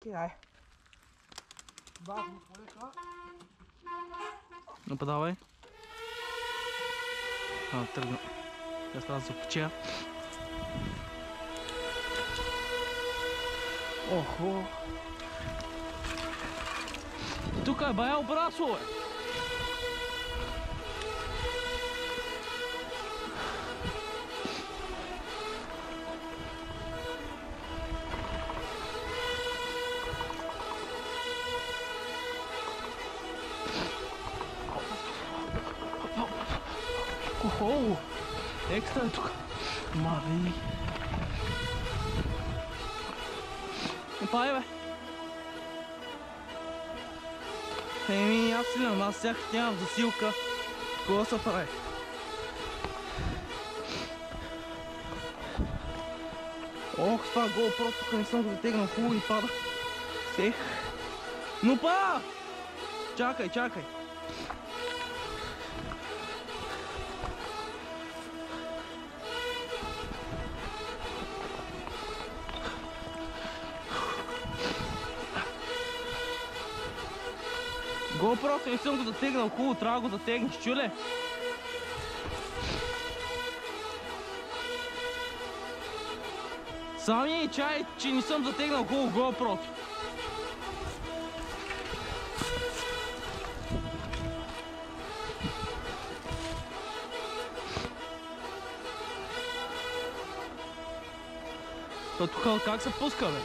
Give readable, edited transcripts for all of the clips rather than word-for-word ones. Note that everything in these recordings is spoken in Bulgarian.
Окей, ай. Бавно полека. Нападавай. Тръгна. Аз трябва да се почея. Охо. Тук е бая обрасло, бе. Охо. Екстра е тук. Мави. Опай, бе. Еми, аз силен, аз сях нямам засилка. Какво се прави? Ох, това GoPro тук не съм го затегнал, хубаво и пада. Ех. Ну па! Чакай, чакай. GoPro-то не съм го затегнал хубаво, трябва да го затегнеш, чуле? Сами чай, че не съм затегнал хубаво GoPro-то. Тук как се пуска, бе?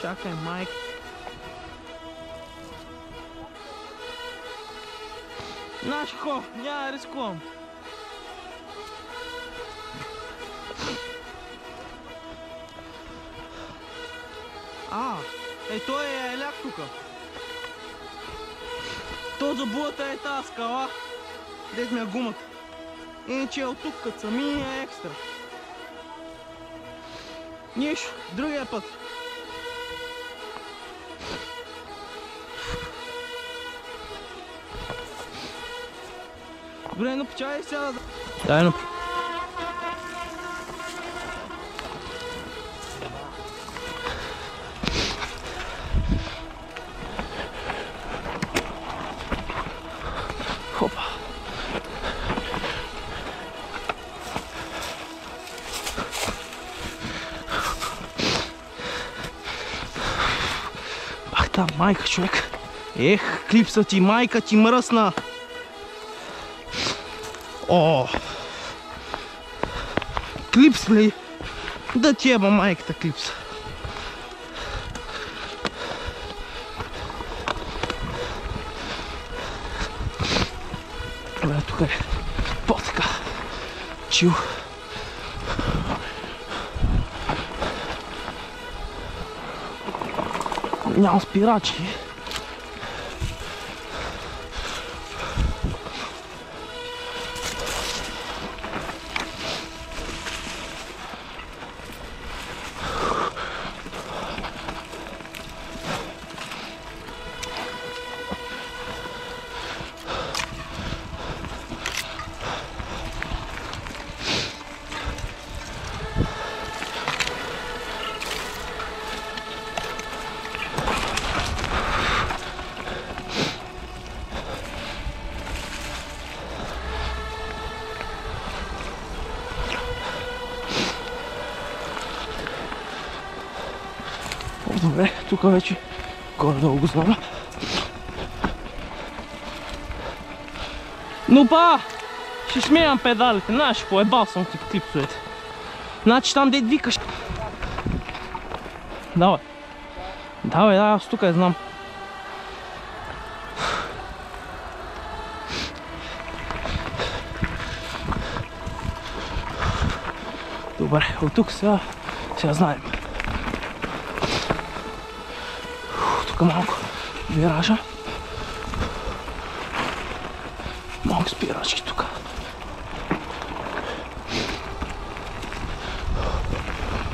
Чакай, майка. Знаеш какво? Няма да рискувам. Той е еляк тука. То за булата е тази скала. Дед ми е гумата. Иначе от тук като сами е екстра. Нищо, другия път. Добре, напечай сега да... Дай напечай. Хопа. Ах, та майка, човек. Ех, клипса ти, майка ти мръсна. О! Клипс ли? Да ти еба майката клипса. Добре, тук е по-така. Чил. Нямам спирачи. Добре, тук вече горе-долу го знам. Но па! Ще сменям педалите, знаеш, поебал съм ти по клипсовете. Значи там дед викаш. Давай. Давай, аз тук я знам. Добре, от тук сега знаем. Тук малко виража. Малко спирачки тук.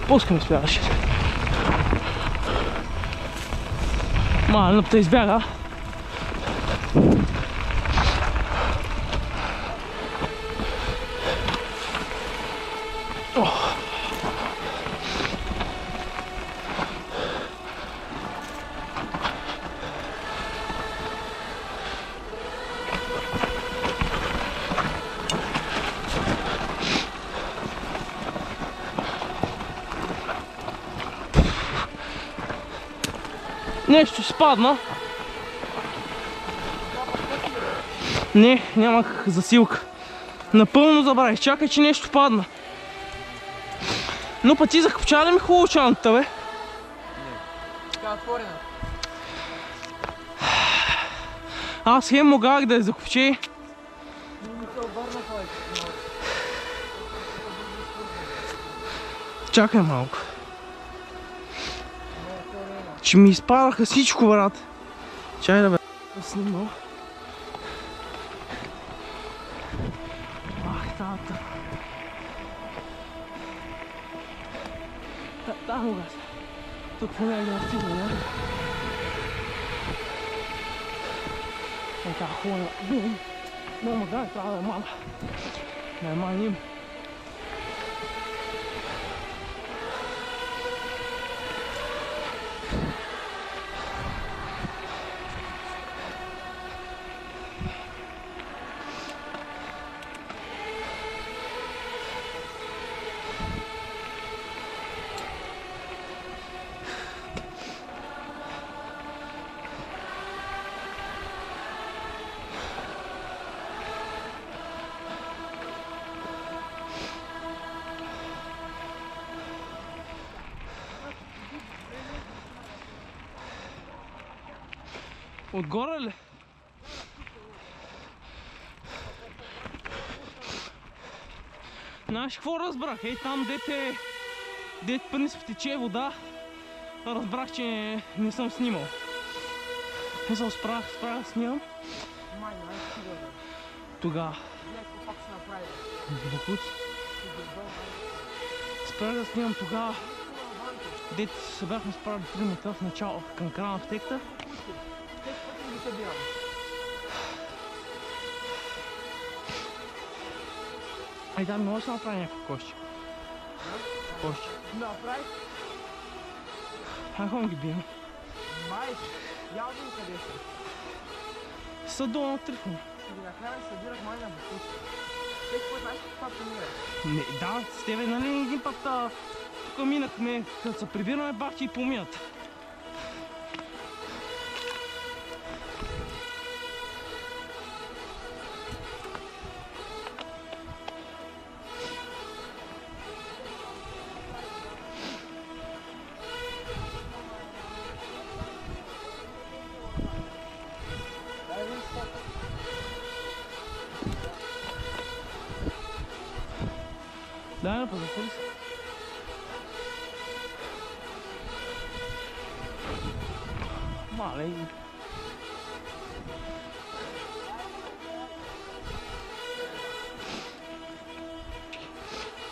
Пускаме спирачките. Малната избяга. Нещо спадна. Не, нямах засилка. Напълно забравих. Чакай, че нещо падна. Но пък ти закопча ли ми хубаво чантата, бе? Не. Така отворена. Аз хем могах да я закопче. Не се обърна повече. Чакай малко. Че ми изпадаха всичко, брат. Чай да бе. Снимал. Ах, тата. Там угас. Тук в нея не стигна, не? Така, хубава. Но мага, трябва да е мама. Да е маним. Отгоре ли? Знаеш какво разбрах? Ей там дете пъни с тече вода, разбрах, че не съм снимал. Не съм справя да снимам. Май, сигурно. Тогава. Гледай какво пак се направи. Бахуци. Спрях да снимам тогава. Дето се бяхме справили тримата в начало към края на втекта. Ай да, може да се направи някакво кощи. Кощи. Направи? Ай, хон ги бием. Май, явно къде са. Са долу на Трифон. Ще ги нахарам и събирах май на бутушки. Всеки път знаеш каква помира. Не, да, с тебе нали един път тук минахме, като се прибираме бах ти и помият. Дай да позатвори се. Мале.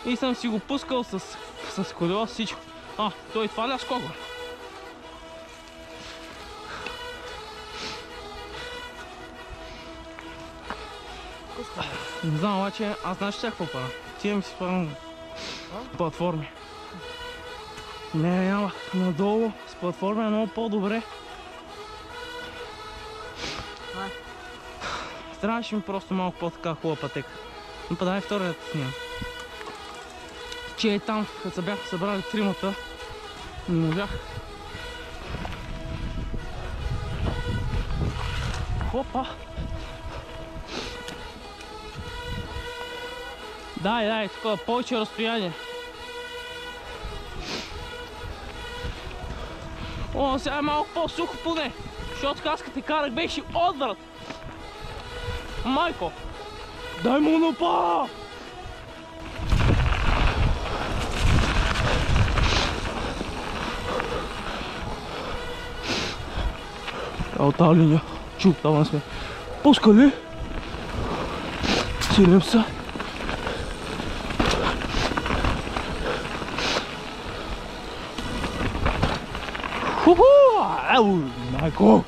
И съм си го пускал с колело всичко. Той това ли скоко? Не знам, обаче аз знаеш какво правя. Отивам си спавам платформи. Не, няма. Надолу с платформи е много по-добре. Трябваше ми просто малко по-така хубава пътека. Но па дай вторият снимам. Че е там, като се бяха събрали тримата, не можах. Хопа! Дай, такова повече разстояние. О, сега е малко по-сухо поне, защото аз като те карах беше отврат. Майко, дай му напа! От тази линия, чук, там сме. Пуска ли? Силим се. Ху-ху! Ау, майко!